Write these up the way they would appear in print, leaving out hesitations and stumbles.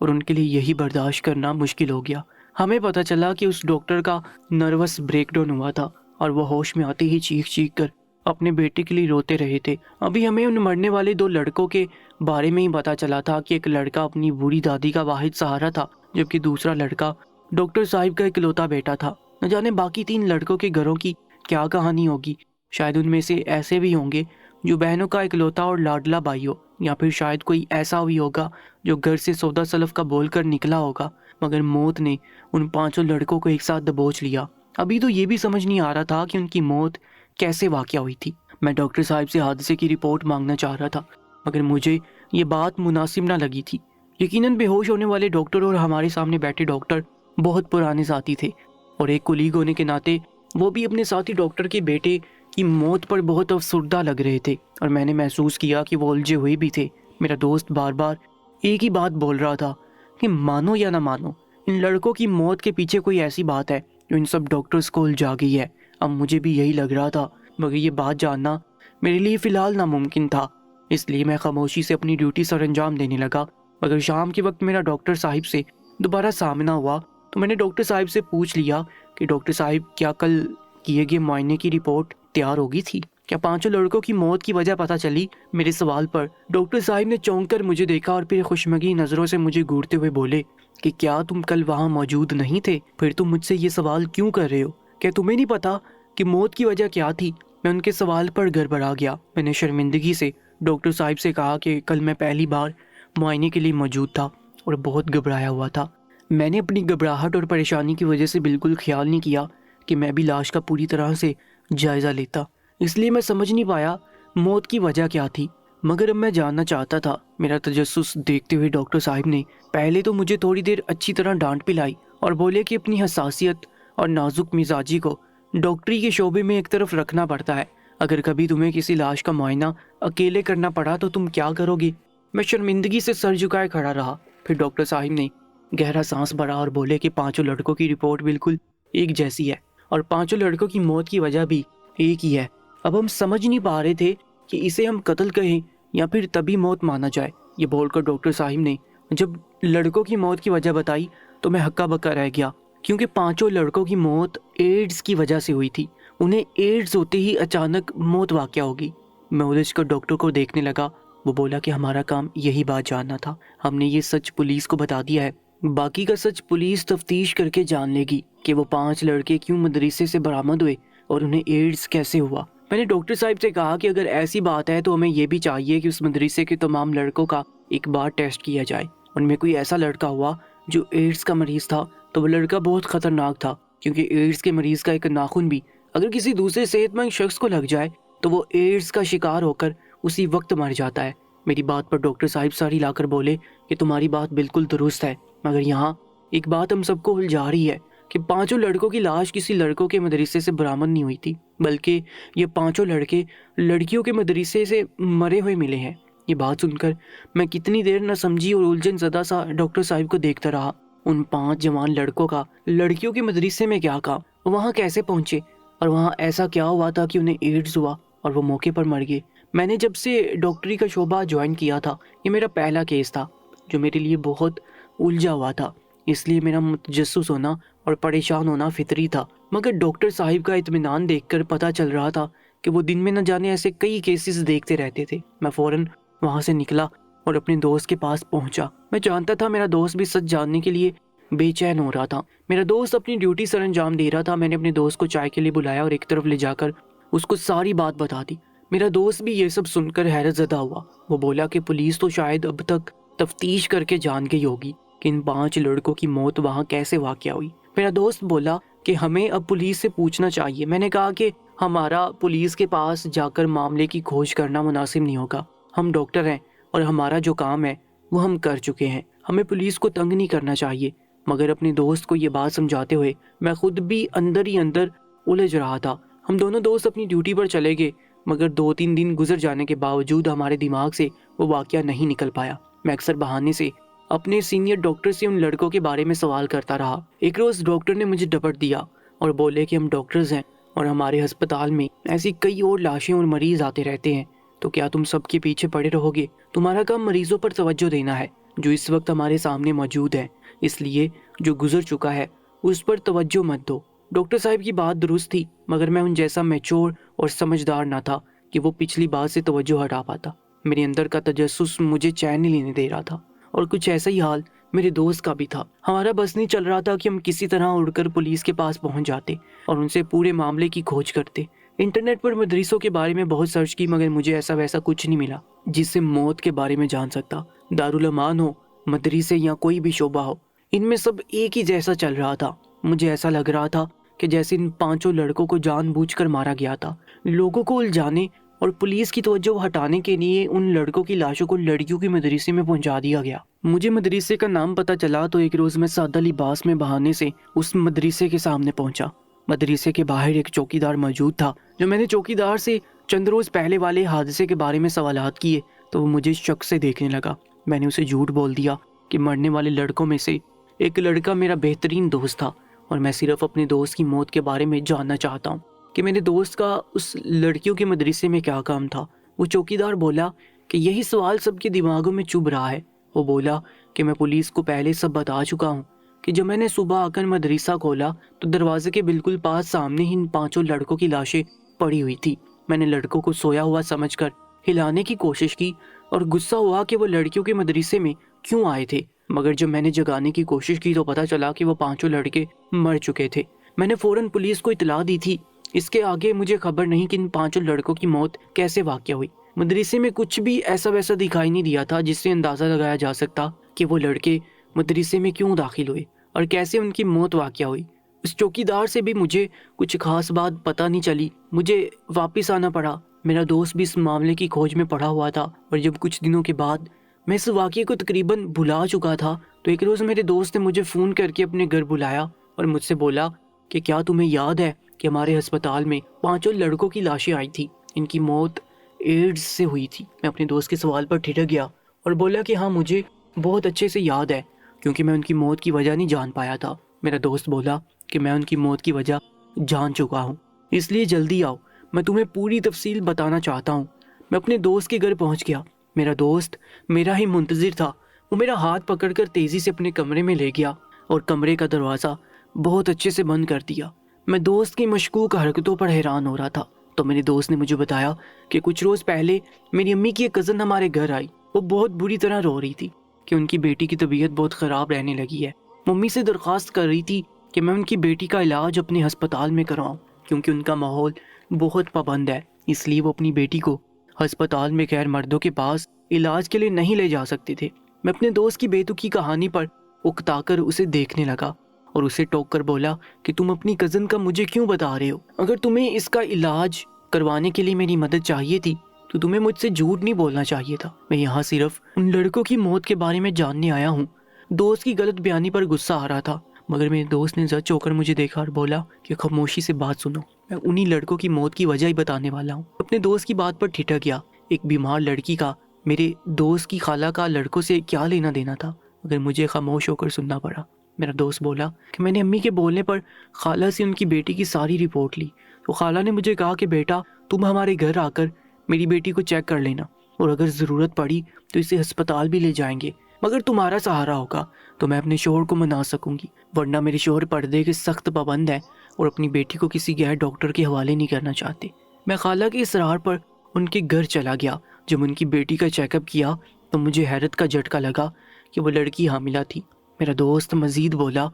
اور ان کے لیے یہی برداشت کرنا مشکل ہو گیا۔ ہمیں پتہ چلا کہ اس ڈاکٹر کا نروس بریک ڈاؤن ہوا تھا اور وہ ہوش میں آتے ہی چیخ چیخ کر اپنے بیٹے کے لیے روتے رہے تھے۔ ابھی ہمیں ان مرنے والے 2 لڑکوں کے بارے میں ہی پتہ چلا تھا کہ ایک لڑکا اپنی بوڑھی دادی کا واحد سہارا تھا، جبکہ دوسرا لڑکا ڈاکٹر صاحب کا اکلوتا بیٹا تھا۔ نہ جانے باقی 3 لڑکوں کے گھروں کی کیا کہانی ہوگی۔ شاید ان میں سے ایسے بھی ہوں گے جو بہنوں کا اکلوتا اور لاڈلا بھائی ہو، یا پھر شاید کوئی ایسا بھی ہوگا جو گھر سے سودا سلف کا بول کر نکلا ہوگا، مگر موت نے ان 5 لڑکوں کو ایک ساتھ دبوچ لیا۔ ابھی تو یہ بھی سمجھ نہیں آ رہا تھا کہ ان کی موت کیسے واقع ہوئی تھی۔ میں ڈاکٹر صاحب سے حادثے کی رپورٹ مانگنا چاہ رہا تھا، مگر مجھے یہ بات مناسب نہ لگی تھی۔ یقیناً بے ہوش ہونے والے ڈاکٹر اور ہمارے سامنے بیٹھے ڈاکٹر بہت پرانے ساتھی تھے، اور ایک کولیگ ہونے کے ناطے وہ بھی اپنے ساتھی ڈاکٹر کے بیٹے کی موت پر بہت افسردہ لگ رہے تھے، اور میں نے محسوس کیا کہ وہ الجھے ہوئے بھی تھے۔ میرا دوست بار بار ایک ہی بات بول رہا تھا کہ مانو یا نہ مانو، ان لڑکوں کی موت کے پیچھے کوئی ایسی بات ہے جو ان سب ڈاکٹرز کو الجھا گئی ہے۔ اب مجھے بھی یہی لگ رہا تھا، مگر یہ بات جاننا میرے لیے فی الحال ناممکن تھا، اس لیے میں خاموشی سے اپنی ڈیوٹی سر انجام دینے لگا۔ مگر شام کے وقت میرا ڈاکٹر صاحب سے دوبارہ سامنا ہوا تو میں نے ڈاکٹر صاحب سے پوچھ لیا کہ ڈاکٹر صاحب کیا کل کیے گئے معائنے کی رپورٹ تیار ہو گئی تھی؟ کیا 5 لڑکوں کی موت کی وجہ پتہ چلی؟ میرے سوال پر ڈاکٹر صاحب نے چونک کر مجھے دیکھا اور پھر خوشمگی نظروں سے مجھے گھورتے ہوئے بولے کہ کیا تم کل وہاں موجود نہیں تھے؟ پھر تم مجھ سے یہ سوال کیوں کر رہے ہو؟ کیا تمہیں نہیں پتا کہ موت کی وجہ کیا تھی؟ میں ان کے سوال پر گڑبڑا گیا۔ میں نے شرمندگی سے ڈاکٹر صاحب سے کہا کہ کل میں پہلی بار معائنے کے لیے موجود تھا اور بہت گھبرایا ہوا تھا۔ میں نے اپنی گھبراہٹ اور پریشانی کی وجہ سے بالکل خیال نہیں کیا کہ میں بھی لاش کا پوری طرح سے جائزہ لیتا، اس لیے میں سمجھ نہیں پایا موت کی وجہ کیا تھی، مگر اب میں جاننا چاہتا تھا۔ میرا تجسس دیکھتے ہوئے ڈاکٹر صاحب نے پہلے تو مجھے تھوڑی دیر اچھی طرح ڈانٹ پلائی اور بولے کہ اپنی حساسیت اور نازک مزاجی کو ڈاکٹری کے شعبے میں ایک طرف رکھنا پڑتا ہے۔ اگر کبھی تمہیں کسی لاش کا معائنہ اکیلے کرنا پڑا تو تم کیا کرو گے؟ میں شرمندگی سے سر جھکائے کھڑا رہا۔ پھر ڈاکٹر صاحب نے گہرا سانس بھرا اور بولے کہ 5 لڑکوں کی رپورٹ بالکل ایک جیسی ہے اور 5 لڑکوں کی موت کی وجہ بھی ایک ہی ہے۔ اب ہم سمجھ نہیں پا رہے تھے کہ اسے ہم قتل کہیں یا پھر طبی موت مانا جائے۔ یہ بول کر ڈاکٹر صاحب نے جب لڑکوں کی موت کی وجہ بتائی تو میں ہکا بکا رہ گیا، کیونکہ 5 لڑکوں کی موت ایڈز کی وجہ سے ہوئی تھی۔ انہیں ایڈز ہوتے ہی اچانک موت واقع ہوگی۔ میں الجھ کر ڈاکٹر کو دیکھنے لگا۔ وہ بولا کہ ہمارا کام یہی بات جاننا تھا، ہم نے یہ سچ پولیس کو بتا دیا ہے، باقی کا سچ پولیس تفتیش کر کے جان لے گی کہ وہ 5 لڑکے کیوں مدرسے سے برآمد ہوئے اور انہیں ایڈز کیسے ہوا۔ میں نے ڈاکٹر صاحب سے کہا کہ اگر ایسی بات ہے تو ہمیں یہ بھی چاہیے کہ اس مدرسے کے تمام لڑکوں کا ایک بار ٹیسٹ کیا جائے۔ ان میں کوئی ایسا لڑکا ہوا جو ایڈز کا مریض تھا تو وہ لڑکا بہت خطرناک تھا، کیونکہ ایڈز کے مریض کا ایک ناخن بھی اگر کسی دوسرے صحت مند شخص کو لگ جائے تو وہ ایڈز کا شکار ہو کر اسی وقت مر جاتا ہے۔ میری بات پر ڈاکٹر صاحب سر ہلا کر بولے کہ تمہاری بات بالکل درست ہے، مگر یہاں ایک بات ہم سب کو الجھا رہی ہے کہ 5 لڑکوں کی لاش کسی لڑکوں کے مدرسے سے برآمد نہیں ہوئی تھی، بلکہ یہ 5 لڑکے لڑکیوں کے مدرسے سے مرے ہوئے ملے ہیں۔ یہ بات سن کر میں کتنی دیر نہ سمجھی اور الجھن زدہ سا ڈاکٹر صاحب کو دیکھتا رہا۔ ان 5 جوان لڑکوں کا لڑکیوں کے مدرسے میں کیا کام؟ وہاں کیسے پہنچے اور وہاں ایسا کیا ہوا تھا کہ انہیں ایڈز ہوا اور وہ موقع پر مر گئے؟ میں نے جب سے ڈاکٹری کا شعبہ جوائن کیا تھا یہ میرا پہلا کیس تھا جو میرے لیے بہت الجھا ہوا تھا، اس لیے میرا متجسس ہونا اور پریشان ہونا فطری تھا۔ مگر ڈاکٹر صاحب کا اطمینان دیکھ کر پتہ چل رہا تھا کہ وہ دن میں نہ جانے ایسے کئی کیسز دیکھتے رہتے تھے۔ میں فوراً وہاں سے نکلا اور اپنے دوست کے پاس پہنچا۔ میں جانتا تھا میرا دوست بھی سچ جاننے کے لیے بے چین ہو رہا تھا۔ میرا دوست اپنی ڈیوٹی سر انجام دے رہا تھا۔ میں نے اپنے دوست کو چائے کے لیے بلایا اور ایک طرف لے جا کر اس کو ساری بات بتا دی۔ میرا دوست بھی یہ سب سن کر حیرت زدہ ہوا۔ وہ بولا کہ پولیس تو شاید اب تک تفتیش کر کے جان گئی ہوگی کہ ان 5 لڑکوں کی موت وہاں کیسے واقع ہوئی۔ میرا دوست بولا کہ ہمیں اب پولیس سے پوچھنا چاہیے۔ میں نے کہا کہ ہمارا پولیس کے پاس جا کر معاملے کی کھوج کرنا مناسب نہیں ہوگا، ہم ڈاکٹر ہیں اور ہمارا جو کام ہے وہ ہم کر چکے ہیں، ہمیں پولیس کو تنگ نہیں کرنا چاہیے۔ مگر اپنے دوست کو یہ بات سمجھاتے ہوئے میں خود بھی اندر ہی اندر الجھ رہا تھا۔ ہم دونوں دوست اپنی ڈیوٹی پر چلے گئے، مگر 2-3 دن گزر جانے کے باوجود ہمارے دماغ سے وہ واقعہ نہیں نکل پایا۔ میں اکثر بہانے سے اپنے سینئر ڈاکٹر سے ان لڑکوں کے بارے میں سوال کرتا رہا۔ ایک روز ڈاکٹر نے مجھے ڈپٹ دیا اور بولے کہ ہم ڈاکٹرز ہیں اور ہمارے ہسپتال میں ایسی کئی اور لاشیں اور مریض آتے رہتے ہیں، تو کیا تم سب کے پیچھے پڑے رہو گے؟ تمہارا کام مریضوں پر توجہ دینا ہے، جو اس وقت ہمارے سامنے موجود ہے، اس لیے جو گزر چکا ہے اس پر توجہ مت دو۔ ڈاکٹر صاحب کی بات درست تھی، مگر میں ان جیسا میچور اور سمجھدار نہ تھا کہ وہ پچھلی بات سے توجہ ہٹا پاتا۔ میرے اندر کا تجسس مجھے چین نہیں لینے دے رہا تھا، اور کچھ ایسا ہی حال میرے دوست کا بھی تھا۔ ہمارا بس نہیں چل رہا تھا کہ ہم کسی طرح اڑ کر پولیس کے پاس پہنچ جاتے اور ان سے پورے معاملے کی کھوج کرتے۔ انٹرنیٹ پر مدرسوں کے بارے میں بہت سرچ کی، مگر مجھے ایسا ویسا کچھ نہیں ملا جس سے موت کے بارے میں جان سکتا۔ دارالامان ہو، مدرسے یا کوئی بھی شعبہ ہو، ان میں سب ایک ہی جیسا چل رہا تھا۔ مجھے ایسا لگ رہا تھا کہ جیسے ان 5 لڑکوں کو جان بوجھ کر مارا گیا تھا۔ لوگوں کو الجھانے اور پولیس کی توجہ ہٹانے کے لیے ان لڑکوں کی لاشوں کو لڑکیوں کی مدرسے میں پہنچا دیا گیا۔ مجھے مدرسے کا نام پتہ چلا تو ایک روز میں سادہ لباس میں بہانے سے اس مدرسے کے سامنے پہنچا۔ مدرسے کے باہر ایک چوکیدار موجود تھا۔ جو میں نے چوکیدار سے چند روز پہلے والے حادثے کے بارے میں سوالات کیے تو وہ مجھے شک سے دیکھنے لگا۔ میں نے اسے جھوٹ بول دیا کہ مرنے والے لڑکوں میں سے ایک لڑکا میرا بہترین دوست تھا، اور میں صرف اپنے دوست کی موت کے بارے میں جاننا چاہتا ہوں کہ میرے دوست کا اس لڑکیوں کے مدرسے میں کیا کام تھا۔ وہ چوکیدار بولا کہ یہی سوال سب کے دماغوں میں چبھ رہا ہے۔ وہ بولا کہ میں پولیس کو پہلے سب بتا چکا ہوں کہ جب میں نے صبح آ کر مدرسہ کھولا تو دروازے کے بالکل پاس سامنے ہی ان 5 لڑکوں کی لاشیں پڑی ہوئی تھی۔ میں نے لڑکوں کو سویا ہوا سمجھ کر ہلانے کی کوشش کی اور غصہ ہوا کہ وہ لڑکیوں کے مدرسے میں کیوں آئے تھے، مگر جب میں نے جگانے کی کوشش کی تو پتہ چلا کہ وہ 5 لڑکے مر چکے تھے۔ میں نے فوراً پولیس کو اطلاع دی تھی۔ اس کے آگے مجھے خبر نہیں کہ ان 5 لڑکوں کی موت کیسے واقع ہوئی۔ مدرسے میں کچھ بھی ایسا ویسا دکھائی نہیں دیا تھا جس سے اندازہ لگایا جا سکتا کہ وہ لڑکے مدرسے میں کیوں داخل ہوئے اور کیسے ان کی موت واقع ہوئی۔ اس چوکیدار سے بھی مجھے کچھ خاص بات پتہ نہیں چلی۔ مجھے واپس آنا پڑا۔ میرا دوست بھی اس معاملے کی کھوج میں پڑا ہوا تھا، اور جب کچھ دنوں کے بعد میں اس واقعے کو تقریباً بھلا چکا تھا تو ایک روز میرے دوست نے مجھے فون کر کے اپنے گھر بلایا اور مجھ سے بولا کہ کیا تمہیں یاد ہے کہ ہمارے ہسپتال میں 5 لڑکوں کی لاشیں آئی تھی، ان کی موت ایڈز سے ہوئی تھی۔ میں اپنے دوست کے سوال پر ٹھٹک گیا اور بولا کہ ہاں، مجھے بہت اچھے سے یاد ہے، کیونکہ میں ان کی موت کی وجہ نہیں جان پایا تھا۔ میرا دوست بولا کہ میں ان کی موت کی وجہ جان چکا ہوں، اس لیے جلدی آؤ، میں تمہیں پوری تفصیل بتانا چاہتا ہوں۔ میں اپنے دوست کے گھر پہنچ گیا۔ میرا دوست میرا ہی منتظر تھا۔ وہ میرا ہاتھ پکڑ کر تیزی سے اپنے کمرے میں لے گیا اور کمرے کا دروازہ بہت اچھے سے بند کر دیا۔ میں دوست کی مشکوک حرکتوں پر حیران ہو رہا تھا تو میرے دوست نے مجھے بتایا کہ کچھ روز پہلے میری امی کی ایک کزن ہمارے گھر آئی۔ وہ بہت بری طرح رو رہی تھی کہ ان کی بیٹی کی طبیعت بہت خراب رہنے لگی ہے۔ ممی سے درخواست کر رہی تھی کہ میں ان کی بیٹی کا علاج اپنے ہسپتال میں کراؤں، کیونکہ ان کا ماحول بہت پابند ہے، اس لیے وہ اپنی بیٹی کو ہسپتال میں غیر مردوں کے پاس علاج کے لیے نہیں لے جا سکتے تھے۔ میں اپنے دوست کی بے تکی کہانی پر اکتا کر اسے دیکھنے لگا اور اسے ٹوک کر بولا کہ تم اپنی کزن کا مجھے کیوں بتا رہے ہو؟ اگر تمہیں اس کا علاج کروانے کے لیے میری مدد چاہیے تھی تو تمہیں مجھ سے جھوٹ نہیں بولنا چاہیے تھا۔ میں یہاں صرف ان لڑکوں کی موت کے بارے میں جاننے آیا ہوں۔ دوست کی غلط بیانی پر غصہ آ رہا تھا، مگر میرے دوست نے زچ ہو کر مجھے دیکھا اور بولا کہ خاموشی سے بات سنو، میں انہی لڑکوں کی موت کی وجہ ہی بتانے والا ہوں۔ اپنے دوست کی بات پر ٹھٹک گیا۔ ایک بیمار لڑکی کا میرے دوست کی خالہ کا لڑکوں سے کیا لینا دینا تھا، مگر مجھے خاموش ہو کر سننا پڑا۔ میرا دوست بولا کہ میں نے امی کے بولنے پر خالہ سے ان کی بیٹی کی ساری رپورٹ لی تو خالہ نے مجھے کہا کہ بیٹا تم ہمارے گھر آ کر میری بیٹی کو چیک کر لینا، اور اگر ضرورت پڑی تو اسے ہسپتال بھی لے جائیں گے، مگر تمہارا سہارا ہوگا تو میں اپنے شوہر کو منا سکوں گی، ورنہ میرے شوہر پردے کے سخت پابند ہیں اور اپنی بیٹی کو کسی غیر ڈاکٹر کے حوالے نہیں کرنا چاہتے۔ میں خالہ کے اصرار پر ان کے گھر چلا گیا۔ جب ان کی بیٹی کا چیک اپ کیا تو مجھے حیرت کا جھٹکا لگا کہ وہ لڑکی حاملہ تھی۔ میرا دوست مزید بولا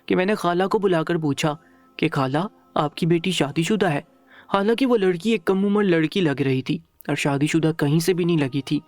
کہ میں نے خالہ کو بلا کر پوچھا کہ خالہ آپ کی بیٹی شادی شدہ ہے؟ حالانکہ وہ لڑکی ایک کم عمر لڑکی لگ رہی تھی اور شادی شدہ کہیں سے بھی نہیں لگی تھی۔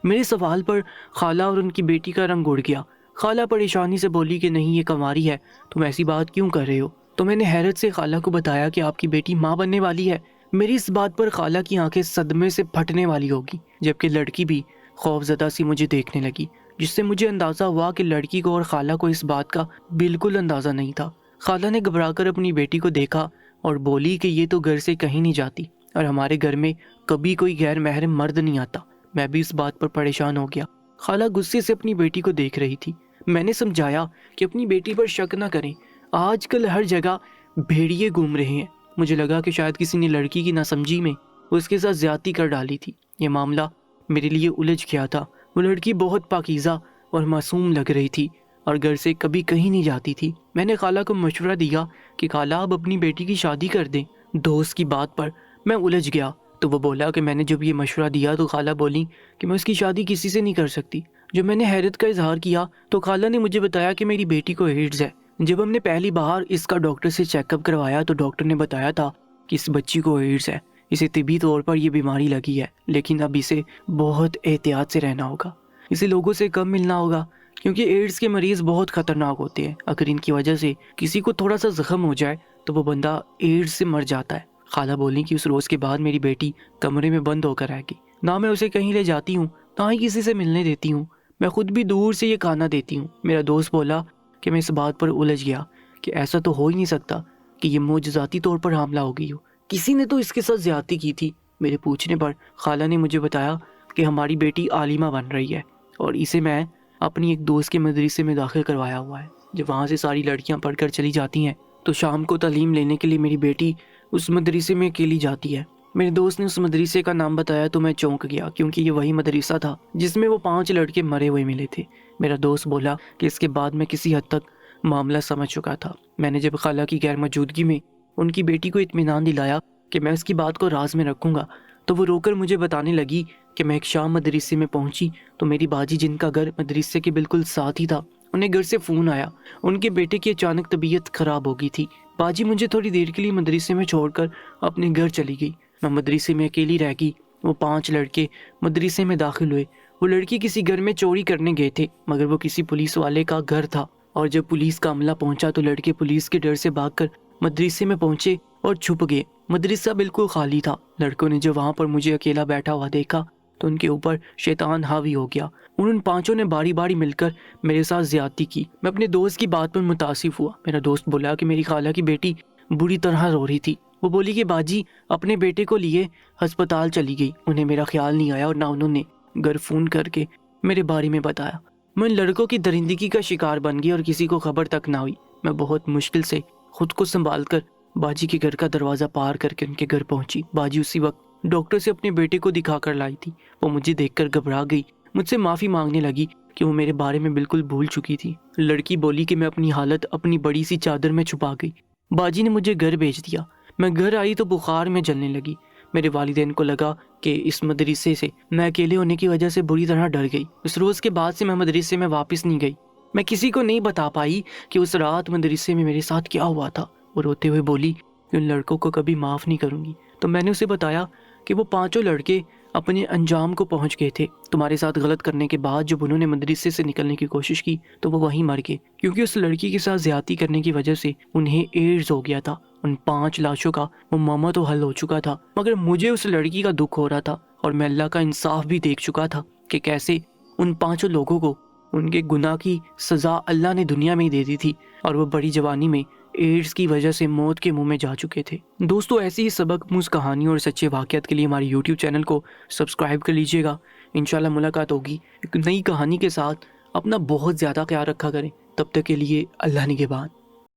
میرے سوال پر خالہ اور ان کی بیٹی کا رنگ اڑ گیا۔ خالہ پریشانی سے بولی کہ نہیں، یہ کنواری ہے، تم ایسی بات کیوں کر رہے ہو؟ تو میں نے حیرت سے خالہ کو بتایا کہ آپ کی بیٹی ماں بننے والی ہے۔ میری اس بات پر خالہ کی آنکھیں صدمے سے پھٹنے والی ہوگی، جبکہ لڑکی بھی خوف زدہ سی مجھے دیکھنے لگی، جس سے مجھے اندازہ ہوا کہ لڑکی کو اور خالہ کو اس بات کا بالکل اندازہ نہیں تھا۔ خالہ نے گھبرا کر اپنی بیٹی کو دیکھا اور بولی کہ یہ تو گھر سے کہیں نہیں جاتی اور ہمارے گھر میں کبھی کوئی غیر محرم مرد نہیں آتا۔ میں بھی اس بات پر پریشان ہو گیا۔ خالہ غصے سے اپنی بیٹی کو دیکھ رہی تھی۔ میں نے سمجھایا کہ اپنی بیٹی پر شک نہ کریں، آج کل ہر جگہ بھیڑیے گھوم رہے ہیں۔ مجھے لگا کہ شاید کسی نے لڑکی کی ناسمجھی میں اس کے ساتھ زیادتی کر ڈالی تھی۔ یہ معاملہ میرے لیے الجھ گیا تھا۔ وہ لڑکی بہت پاکیزہ اور معصوم لگ رہی تھی اور گھر سے کبھی کہیں نہیں جاتی تھی۔ میں نے خالہ کو مشورہ دیا کہ خالہ اب اپنی بیٹی کی شادی کر دیں۔ دوست کی بات پر میں الجھ گیا تو وہ بولا کہ میں نے جب یہ مشورہ دیا تو خالہ بولی کہ میں اس کی شادی کسی سے نہیں کر سکتی۔ جب میں نے حیرت کا اظہار کیا تو خالہ نے مجھے بتایا کہ میری بیٹی کو ایڈز ہے۔ جب ہم نے پہلی بار اس کا ڈاکٹر سے چیک اپ کروایا تو ڈاکٹر نے بتایا تھا کہ اس بچی کو ایڈز ہے، اسے طبی طور پر یہ بیماری لگی ہے، لیکن اب اسے بہت احتیاط سے رہنا ہوگا، اسے لوگوں سے کم ملنا ہوگا کیونکہ ایڈز کے مریض بہت خطرناک ہوتے ہیں۔ اگر ان کی وجہ سے کسی کو تھوڑا سا زخم ہو جائے تو وہ بندہ ایڈز سے مر جاتا ہے۔ خالہ بولی کہ اس روز کے بعد میری بیٹی کمرے میں بند ہو کر رہ گئی، نہ میں اسے کہیں لے جاتی ہوں نہ ہی کسی سے ملنے دیتی ہوں، میں خود بھی دور سے یہ کھانا دیتی ہوں۔ میرا دوست بولا کہ میں اس بات پر الجھ گیا کہ ایسا تو ہو ہی نہیں سکتا کہ یہ معجزاتی طور پر حاملہ ہو گئی ہو، کسی نے تو اس کے ساتھ زیادتی کی تھی۔ میرے پوچھنے پر خالہ نے مجھے بتایا کہ ہماری بیٹی عالمہ بن رہی ہے اور اسے میں اپنی ایک دوست کے مدرسے میں داخل کروایا ہوا ہے۔ جب وہاں سے ساری لڑکیاں پڑھ کر چلی جاتی ہیں تو شام کو تعلیم لینے کے لیے میری بیٹی اس مدرسے میں اکیلی جاتی ہے۔ میرے دوست نے اس مدرسے کا نام بتایا تو میں چونک گیا کیونکہ یہ وہی مدرسہ تھا جس میں وہ 5 لڑکے مرے ہوئے ملے تھے۔ میرا دوست بولا کہ اس کے بعد میں کسی حد تک معاملہ سمجھ چکا تھا۔ میں نے جب خالہ کی غیر موجودگی میں ان کی بیٹی کو اطمینان دلایا کہ میں اس کی بات کو راز میں رکھوں گا تو وہ رو کر مجھے بتانے لگی کہ میں ایک شام مدرسے میں پہنچی تو میری باجی جن کا گھر مدرسے کے بالکل ساتھ ہی تھا، انہیں گھر سے فون آیا، ان کے بیٹے کی اچانک طبیعت خراب ہو گئی تھی۔ باجی مجھے تھوڑی دیر کے لیے مدرسے میں چھوڑ کر اپنے گھر چلی گئی۔ میں مدرسے میں اکیلی رہ گئی۔ وہ 5 لڑکے مدرسے میں داخل ہوئے۔ وہ لڑکی کسی گھر میں چوری کرنے گئے تھے مگر وہ کسی پولیس والے کا گھر تھا، اور جب پولیس کا عملہ پہنچا تو لڑکے پولیس کے ڈر سے بھاگ کر مدرسے میں پہنچے اور چھپ گئے۔ مدرسہ بالکل خالی تھا۔ لڑکوں نے جب وہاں پر مجھے اکیلا بیٹھا ہوا دیکھا تو ان کے اوپر شیطان حاوی ہو گیا۔ ان 5 نے باری باری مل کر میرے ساتھ زیادتی کی۔ میں اپنے دوست کی بات پر متاثر ہوا۔ میرا دوست بولا کہ میری خالہ کی بیٹی بری طرح رو رہی تھی۔ وہ بولی کہ باجی اپنے بیٹے کو لیے ہسپتال چلی گئی، انہیں میرا خیال نہیں آیا اور نہ انہوں نے گھر فون کر کے میرے بارے میں بتایا۔ میں ان لڑکوں کی درندگی کا شکار بن گئی اور کسی کو خبر تک نہ ہوئی۔ میں بہت مشکل سے خود کو سنبھال کر باجی کے گھر کا دروازہ پار کر کے ان کے گھر پہنچی۔ باجی اسی وقت ڈاکٹر سے اپنے بیٹے کو دکھا کر لائی تھی۔ وہ مجھے دیکھ کر گھبرا گئی، مجھ سے معافی مانگنے لگی کہ وہ میرے بارے میں بالکل بھول چکی تھی۔ لڑکی بولی کہ میں اپنی حالت اپنی بڑی سی چادر میں چھپا گئی۔ باجی نے مجھے گھر بھیج دیا۔ میں گھر آئی تو بخار میں جلنے لگی۔ میرے والدین کو لگا کہ اس مدرسے سے میں اکیلے ہونے کی وجہ سے بری طرح ڈر گئی۔ اس روز کے بعد سے میں مدرسے میں واپس نہیں گئی۔ میں کسی کو نہیں بتا پائی کہ اس رات مدرسے میں میرے ساتھ کیا ہوا تھا۔ وہ روتے ہوئے بولی کہ ان لڑکوں کو کبھی معاف نہیں کروں گی۔ تو میں نے اسے بتایا کہ وہ 5 لڑکے اپنے انجام کو پہنچ گئے تھے۔ تمہارے ساتھ غلط کرنے کے بعد جب انہوں نے مدرسے سے نکلنے کی کوشش کی تو وہ وہیں مر گئے کیونکہ اس لڑکی کے ساتھ زیادتی کرنے کی وجہ سے انہیں ایڈز ہو گیا تھا۔ ان 5 لاشوں کا وہ معاملہ تو حل ہو چکا تھا مگر مجھے اس لڑکی کا دکھ ہو رہا تھا اور میں اللہ کا انصاف بھی دیکھ چکا تھا کہ کیسے ان 5 لوگوں کو ان کے گناہ کی سزا اللہ نے دنیا میں ہی دے دی تھی اور وہ بڑی جوانی میں ایڈز کی وجہ سے موت کے منہ میں جا چکے تھے۔ دوستو ایسی ہی سبق مجھ کہانیوں اور سچے واقعات کے لیے ہماری یوٹیوب چینل کو سبسکرائب کر لیجیے گا۔ انشاءاللہ ملاقات ہوگی ایک نئی کہانی کے ساتھ۔ اپنا بہت زیادہ خیال رکھا کریں، تب تک کے لیے اللہ نگہبان۔